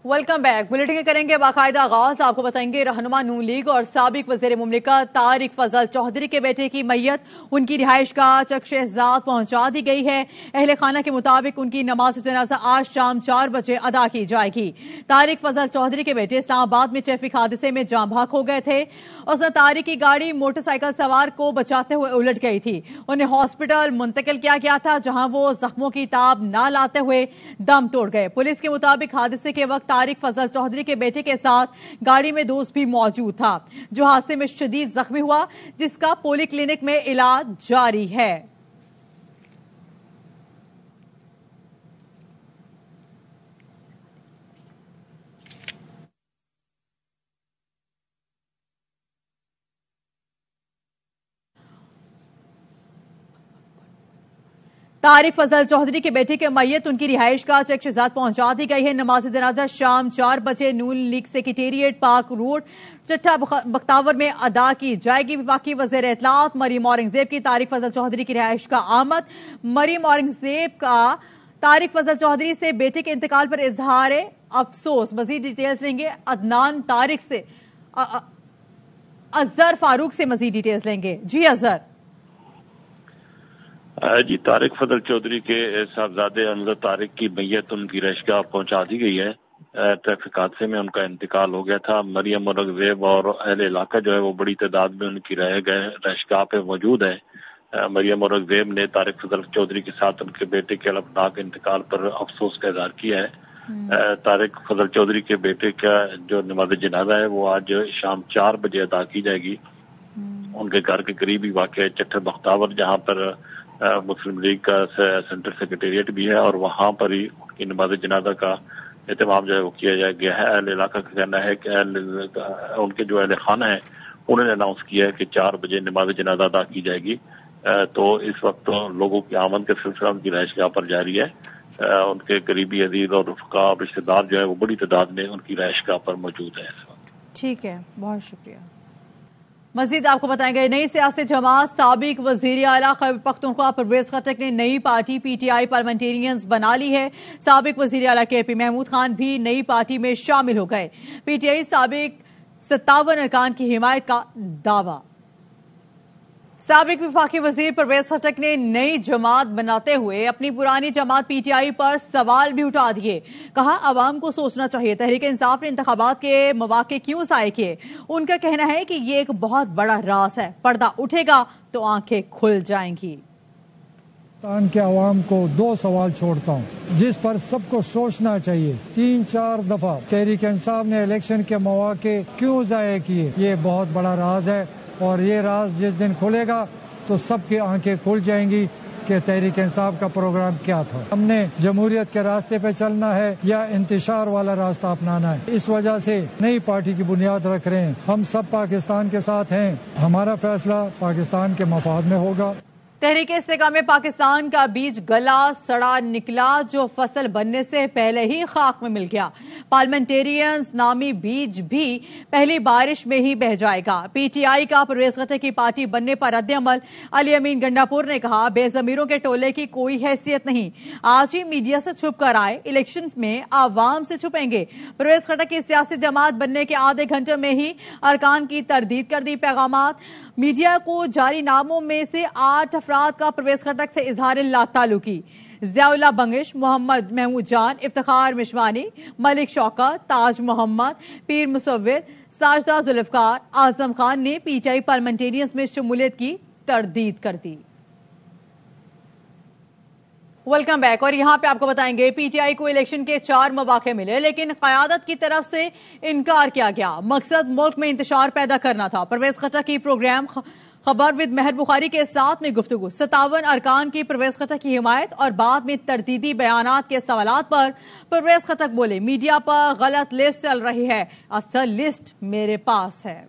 Welcome back. Bulletin کے کریں گے باقاعدہ آغاز۔ آپ کو بتائیں گے رہنما نون لیگ اور سابق وزیر مملکت طارق فضل چودھری کے بیٹے کی میت ان کی رہائش گاہ چک شہزاد پہنچا دی گئی ہے۔ اہل خانہ کے مطابق ان کی نماز جنازہ آج شام 4 بجے ادا کی جائے گی۔ طارق فضل چودھری کے بیٹے اسلام آباد میں ٹریفک حادثے میں جاں بحق ہو گئے تھے۔ اس نے طارق کی گاڑی موٹر سائیکل سوار کو بچاتے ہوئے الٹ گئی تھی۔ انہیں ہاسپٹل منتقل کیا گیا تھا جہاں وہ زخموں کی تاب نہ لاتے ہوئے دم توڑ گئے۔ پولیس کے مطابق حادثے کے وقت طارق فضل چودھری کے بیٹے کے ساتھ گاڑی میں دوست بھی موجود تھا جو حادثے میں شدید زخمی ہوا، جس کا پولی کلینک میں علاج جاری ہے۔ طارق فضل چودھری کے بیٹے کے میت ان کی رہائش گاہ چک شہزاد پہنچا دی گئی ہے۔ نماز جنازہ شام 4 بجے نون لیگ سیکریٹریٹ پارک روڈ چٹھا بختاور میں ادا کی جائے گی۔ وفاقی وزیر اطلاعات مریم اورنگزیب کی طارق فضل چودھری کی رہائش کا آمد۔ مریم اورنگزیب کا طارق فضل چودھری سے بیٹے کے انتقال پر اظہار افسوس۔ مزید ڈیٹیلز لیں گے عدنان طارق سے، اظہر فاروق سے مزید ڈیٹیلز لیں گے۔ جی اظہر۔ جی، طارق فضل چودھری کے صاحبزادے انور طارق کی میت ان کی رہائش گاہ پہنچا دی گئی ہے۔ ٹریفک حادثے میں ان کا انتقال ہو گیا تھا۔ مریم اورنگزیب اور اہل علاقہ جو ہے وہ بڑی تعداد میں ان کی رہائش گاہ پہ موجود ہے۔ مریم اورنگزیب نے طارق فضل چودھری کے ساتھ ان کے بیٹے کے المناک انتقال پر افسوس کا اظہار کیا ہے۔ طارق فضل چودھری کے بیٹے کا جو نماز جنازہ ہے وہ آج شام 4 بجے ادا کی جائے گی۔ ان کے گھر کے قریب ہی واقع ہے چٹھا بختاور، جہاں پر مسلم لیگ کا سینٹر سیکریٹریٹ بھی ہے، اور وہاں پر ہی ان کی نماز جنازہ کا اہتمام جو ہے وہ کیا جائے گیا ہے۔ اہل علاقہ کا کہنا ہے کہ ان کے جو اہل خانہ ہیں انہوں نے اناؤنس کیا ہے کہ 4 بجے نماز جنازہ ادا کی جائے گی۔ تو اس وقت لوگوں کی آمد کا سلسلہ ان کی رہائش گاہ پر جاری ہے۔ ان کے قریبی عزیز اور رفقا اور رشتے دار جو ہے وہ بڑی تعداد میں ان کی رہائش گاہ پر موجود ہیں اس وقت۔ ٹھیک ہے، بہت شکریہ۔ مزید آپ کو بتائیں گے نئی سیاسی جماعت سابق وزیر اعلیٰ خیبر پختونخوا پرویز خٹک نے نئی party P T I parliamentarians بنا لی ہے۔ سابق وزیر اعلیٰ کے پی محمود خان بھی نئی پارٹی میں شامل ہو گئے۔ پی ٹی آئی سابق 57 ارکان کی حمایت کا دعویٰ۔ سابق وفاقی وزیر پرویز خٹک نے نئی جماعت بناتے ہوئے اپنی پرانی جماعت پی ٹی آئی پر سوال بھی اٹھا دیے۔ کہا عوام کو سوچنا چاہیے تحریک انصاف نے انتخابات کے مواقع کیوں ضائع کیے۔ ان کا کہنا ہے کہ یہ ایک بہت بڑا راز ہے، پردہ اٹھے گا تو آنکھیں کھل جائیں گی۔ پاکستان کے عوام کو 2 سوال چھوڑتا ہوں جس پر سب کو سوچنا چاہیے۔ 3-4 دفعہ تحریک انصاف نے الیکشن کے مواقع کیوں ضائع کیے، یہ بہت بڑا راز ہے، اور یہ راز جس دن کھلے گا تو سب کی آنکھیں کھل جائیں گی کہ تحریک انصاف کا پروگرام کیا تھا۔ ہم نے جمہوریت کے راستے پہ چلنا ہے یا انتشار والا راستہ اپنانا ہے، اس وجہ سے نئی پارٹی کی بنیاد رکھ رہے ہیں۔ ہم سب پاکستان کے ساتھ ہیں، ہمارا فیصلہ پاکستان کے مفاد میں ہوگا۔ تحریک استحکام پاکستان کا بیج گلا سڑا نکلا جو فصل بننے سے پہلے ہی خاک میں مل گیا۔ پارلیمنٹیرینز نامی بیج بھی پہلی بارش میں ہی بہہ جائے گا۔ پی ٹی آئی کا پرویز خٹک کی پارٹی بننے پر رد عمل علی امین گنڈاپور نے کہا بے ضمیروں کے ٹولے کی کوئی حیثیت نہیں، آج ہی میڈیا سے چھپ کر آئے، الیکشن میں عوام سے چھپیں گے۔ پرویز خٹک کی سیاسی جماعت بننے کے آدھے گھنٹے میں ہی ارکان کی تردید کر دی۔ پیغامات میڈیا کو جاری ناموں میں سے 8 افراد کا پرویز خٹک سے اظہار لا تعلقی۔ ضیاء اللہ بنگش، محمد محمود جان، افتخار مشوانی، ملک شوکت، تاج محمد، پیر مصور، ساجدہ ذوالفقار، اعظم خان نے پی ٹی آئی پارلیمنٹیرینز میں شمولیت کی تردید کر دی۔ ویلکم بیک، اور یہاں پہ آپ کو بتائیں گے پی ٹی آئی کو الیکشن کے 4 مواقع ملے لیکن قیادت کی طرف سے انکار کیا گیا۔ مقصد ملک میں انتشار پیدا کرنا تھا۔ پرویز خٹک کی پروگرام خبر ود مہر بخاری کے ساتھ میں گفتگو۔ 57 ارکان کی پرویز خٹک کی حمایت اور بعد میں تردیدی بیانات کے سوالات پر پرویز خٹک بولے میڈیا پر غلط لسٹ چل رہی ہے، اصل لسٹ میرے پاس ہے۔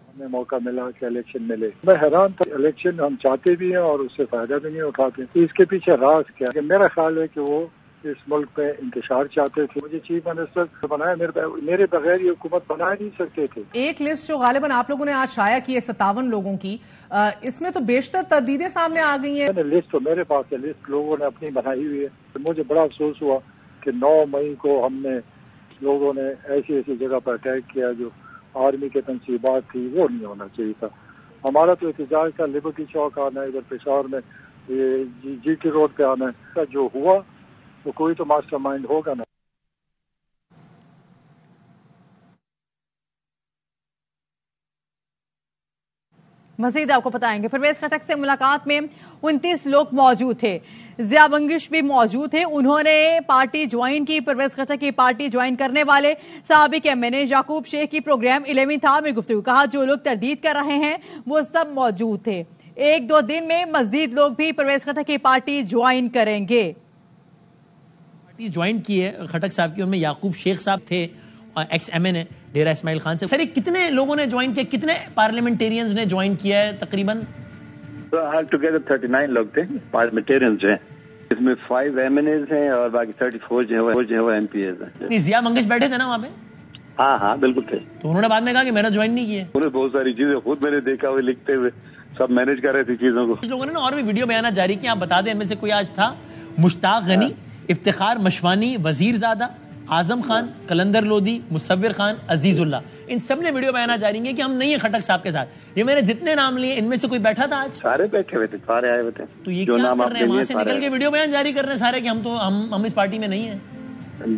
ہمیں موقع ملا کہ الیکشن ملے، میں حیران تھا۔ الیکشن ہم چاہتے بھی ہیں اور اس سے فائدہ بھی نہیں اٹھاتے، اس کے پیچھے راز کیا ہے؟ میرا خیال ہے کہ وہ اس ملک میں انتشار چاہتے تھے۔ مجھے چیف منسٹر بنایا، میرے بغیر یہ حکومت بنا نہیں سکتے تھے۔ ایک لسٹ جو غالباً آپ لوگوں نے آج شائع کی ہے 57 لوگوں کی، اس میں تو بیشتر تردیدیں سامنے آ گئی ہیں۔ لسٹ تو میرے پاس ہے، لسٹ لوگوں نے اپنی بنائی ہوئی ہے۔ مجھے بڑا افسوس ہوا کہ 9 مئی کو ہم نے لوگوں نے ایسی ایسی جگہ پر اٹیک کیا جو آرمی کے تنصیبات تھی، وہ نہیں ہونا چاہیے تھا. ہمارا تو احتجاج تھا لبرٹی چوک آنا ہے، ادھر پشاور میں جی ٹی روڈ پہ آنا ہے. جو ہوا تو کوئی تو ماسٹر مائنڈ ہوگا نا. مزید آپ کو بتائیں گے. پرویز خٹک سے ملاقات میں 29 لوگ موجود تھے. ضیاء بنگش بھی موجود تھے. انہوں نے پارٹی جوائن کی. پرویز خٹک کی پارٹی جوائن کرنے والے سابق ایم این اے یعقوب شیخ کی پروگرام 11 تھا میں گفتگو. کہا جو لوگ تردید کر رہے ہیں وہ سب موجود تھے. 1-2 دن میں مزید لوگ بھی پرویز خٹک کی پارٹی جوائن کریں گے. پارٹی جوائن کی ہے خٹک صاحب کی، ان میں یعقوب شیخ صاحب تھے، ایکس ایم این اے ڈیرہ اسماعیل خان سے. سر کتنے لوگوں نے جوائن کیا، کتنے پارلیمنٹیرینز نے جوائن کیا ہے تقریباً؟ آل ٹوگیدر 39 لوگ تھے پارلیمنٹیرینز ہیں، اس میں 5 ایم این ایز ہیں اور باقی 34 جو ہے وہ ایم پی ایز ہیں. ضیاء منگش بیٹھے تھے نا وہاں پہ؟ ہاں بالکل تھے. تو انہوں نے بعد میں کہا کہ میں نے جوائن نہیں کیا. انہوں نے بہت ساری چیزیں خود میں نے دیکھا ہوئے لکھتے ہوئے سب مینج کر رہے تھے چیزوں کو. کچھ لوگوں نے اور بھی ویڈیو بیانات جاری کیا، آپ بتا دیں. ان میں سے کوئی آج تھا مشتاق غنی، افتخار مشوانی، وزیر زادہ، اعظم خان، قلندر لودھی، مصور خان، عزیز اللہ، ان سب نے ویڈیو بیانات جاری کیے کہ ہم نہیں ہیں خٹک صاحب کے ساتھ. یہ میں نے جتنے نام لیے ان میں سے کوئی بیٹھا تھا آج؟ سارے بیٹھے ہوئے تھے، سارے آئے ہوئے تھے. تو یہ کیا کر رہے ہیں، وہاں سے نکل کے ویڈیو بیان جاری کر رہے ہیں سارے کہ ہم اس پارٹی میں نہیں ہیں؟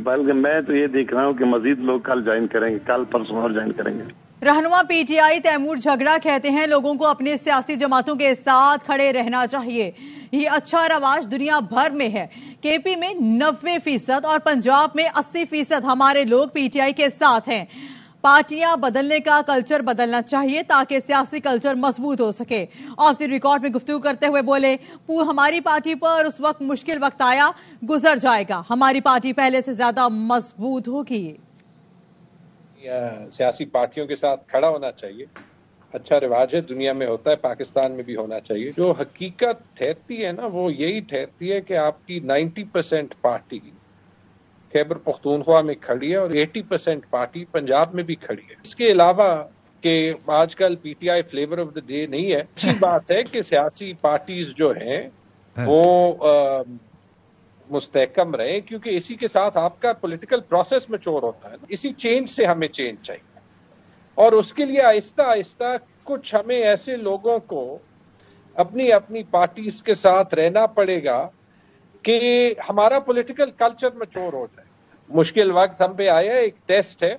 بلکہ میں تو یہ دیکھ رہا ہوں کہ مزید لوگ کل جوائن کریں گے، کل پرسوں اور جوائن کریں گے. رہنما پی ٹی آئی تیمور جھگڑا کہتے ہیں لوگوں کو اپنی سیاسی جماعتوں کے ساتھ کھڑے رہنا چاہیے. یہ اچھا رواج دنیا بھر میں ہے. کے پی میں 90% اور پنجاب میں 80% ہمارے لوگ پی ٹی آئی کے ساتھ ہیں. پارٹیاں بدلنے کا کلچر بدلنا چاہیے تاکہ سیاسی کلچر مضبوط ہو سکے. آف دی ریکارڈ میں گفتگو کرتے ہوئے بولے ہماری پارٹی پر اس وقت مشکل وقت آیا، گزر جائے گا. ہماری پارٹی پہلے سے زیادہ مضبوط ہوگی. سیاسی پارٹیوں کے ساتھ کھڑا ہونا چاہیے، اچھا رواج ہے، دنیا میں ہوتا ہے، پاکستان میں بھی ہونا چاہیے. جو حقیقت ٹھہرتی ہے نا وہ یہی ٹھہرتی ہے کہ آپ کی 90% پارٹی خیبر پختونخوا میں کھڑی ہے اور 80% پارٹی پنجاب میں بھی کھڑی ہے. اس کے علاوہ کہ آج کل P T I flavour of the day نہیں ہے. اچھی بات ہے کہ سیاسی پارٹیز جو ہیں وہ مستحکم رہے، کیونکہ اسی کے ساتھ آپ کا پولیٹیکل پروسیس میچور ہوتا ہے. اسی چینج سے ہمیں چینج چاہیے اور اس کے لیے آہستہ آہستہ کچھ ہمیں ایسے لوگوں کو اپنی اپنی پارٹیز کے ساتھ رہنا پڑے گا کہ ہمارا پولیٹیکل کلچر میچور ہو جائے. مشکل وقت ہم پہ آیا ہے، ایک ٹیسٹ ہے،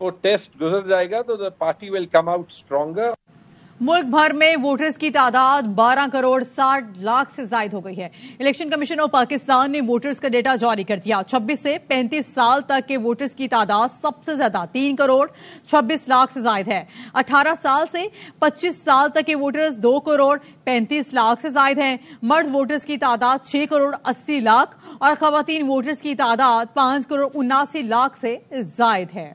وہ ٹیسٹ گزر جائے گا تو پارٹی ول کم آؤٹ اسٹرانگر. ملک بھر میں ووٹرز کی تعداد 12 کروڑ 60 لاکھ سے زائد ہو گئی ہے. الیکشن کمیشن آف پاکستان نے ووٹرز کا ڈیٹا جاری کر دیا. 26 سے 35 سال تک کے ووٹرز کی تعداد سب سے زیادہ 3 کروڑ 26 لاکھ سے زائد ہے. 18 سال سے 25 سال تک کے ووٹرز 2 کروڑ 35 لاکھ سے زائد ہیں. مرد ووٹرز کی تعداد 6 کروڑ 80 لاکھ اور خواتین ووٹرز کی تعداد 5 کروڑ 79 لاکھ سے زائد ہے.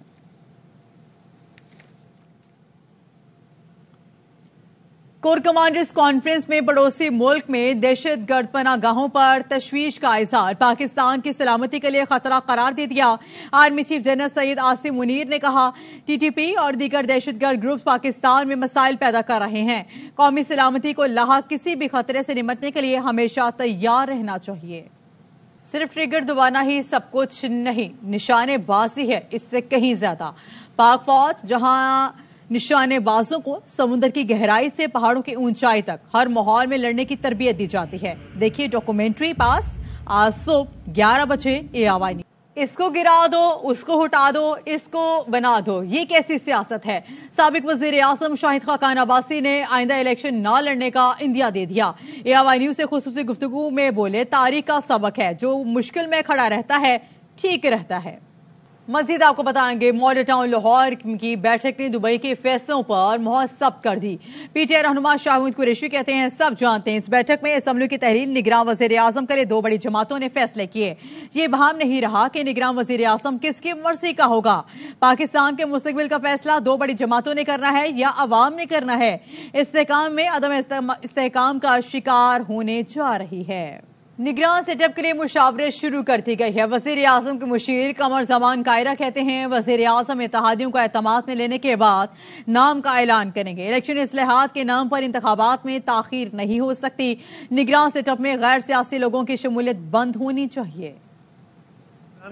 کور کمانڈرز کانفرنس میں پڑوسی ملک میں دہشت گرد پناہ گاہوں پر تشویش کا اظہار. پاکستان کی سلامتی کے لیے خطرہ قرار دے دیا. Army chief general Syed Asim Munir نے کہا ٹی ٹی پی اور دیگر دہشت گرد گروپس پاکستان میں مسائل پیدا کر رہے ہیں. قومی سلامتی کو لاحق کسی بھی خطرے سے نمٹنے کے لیے ہمیشہ تیار رہنا چاہیے. صرف ٹریگر دبانا ہی سب کچھ نہیں، نشانے بازی ہے اس سے کہیں زیادہ. پاک فوج جہاں نشانے بازوں کو سمندر کی گہرائی سے پہاڑوں کی اونچائی تک ہر ماحول میں لڑنے کی تربیت دی جاتی ہے. دیکھیے ڈاکومنٹری پاس آج صبح 11 بجے ARY نیوز. اس کو گرا دو، اس کو ہٹا دو، اس کو بنا دو، یہ کیسی سیاست ہے؟ سابق وزیر اعظم شاہد خاقان عباسی نے آئندہ الیکشن نہ لڑنے کا عندیہ دے دیا. ARY نیوز سے خصوصی گفتگو میں بولے تاریخ کا سبق ہے، جو مشکل میں کھڑا رہتا ہے ٹھیک رہتا ہے. مزید آپ کو بتائیں گے ماڈل ٹاؤن لاہور کی بیٹھک نے دبئی کے فیصلوں پر مہر ثبت کر دی. پی ٹی آئی رہنما شاہ محمود قریشی کہتے ہیں سب جانتے ہیں اس بیٹھک میں اسمبلی کی تحلیل نگراں وزیر اعظم کے لیے 2 بڑی جماعتوں نے فیصلے کیے. یہ ابہام نہیں رہا کہ نگراں وزیر اعظم کس کی مرضی کا ہوگا. پاکستان کے مستقبل کا فیصلہ 2 بڑی جماعتوں نے کرنا ہے یا عوام نے کرنا ہے. استحکام میں عدم استحکام کا شکار ہونے جا رہی ہے. نگراں سیٹ اپ کے لیے مشاورت شروع کر دی گئی ہے. وزیر اعظم کے مشیر قمر زمان کائرہ کہتے ہیں وزیر اعظم اتحادیوں کو اعتماد میں لینے کے بعد نام کا اعلان کریں گے. الیکشن اصلاحات کے نام پر انتخابات میں تاخیر نہیں ہو سکتی. نگراں سیٹ اپ میں غیر سیاسی لوگوں کی شمولیت بند ہونی چاہیے.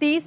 30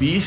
20